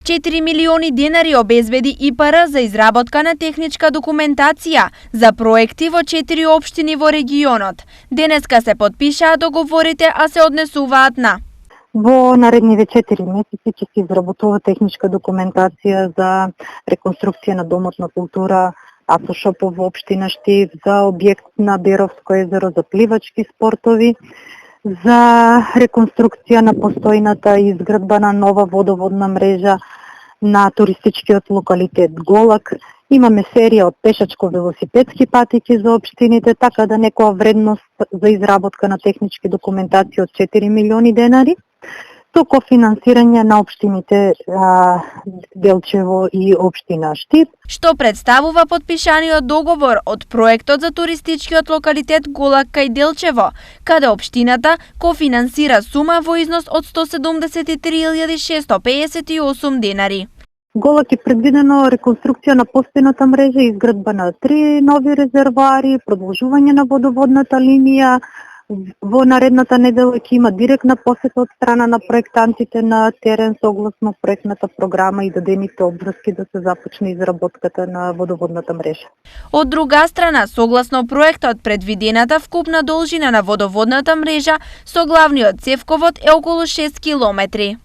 4 милиони денари обезбеди ИПР за изработка на техничка документација за проекти во 4 општини во регионот. Денеска се потпишаа договорите, а се однесуваат на: во наредниве 4 месеци ќе се изработува техничка документација за реконструкција на домот на култура Афошопов во општина Штип, за објект на Беровско езеро за пливачки спортови, за реконструкција на постојната изградба на нова водоводна мрежа на туристичкиот локалитет Голак. Имаме серија од пешачко-велосипедски патеки за општините, така да некоја вредност за изработка на технички документација од 4 милиони денари, со кофинансирање на општините Делчево и општина Штип. Што представува потпишаниот договор од проектот за туристичкиот локалитет Голак кај Делчево, каде општината кофинансира сума во износ од 173.658 денари. Голак е предвидено реконструкција на постојната мрежа, изградба на 3 нови резервоари, продолжување на водоводната линија. Во наредната недела ќе има директна посета од страна на проектантите на терен согласно проектната програма и дадените обврски да се започне изработката на водоводната мрежа. Од друга страна, согласно проектот, предвидената вкупна должина на водоводната мрежа со главниот цевковод е околу 6 километри.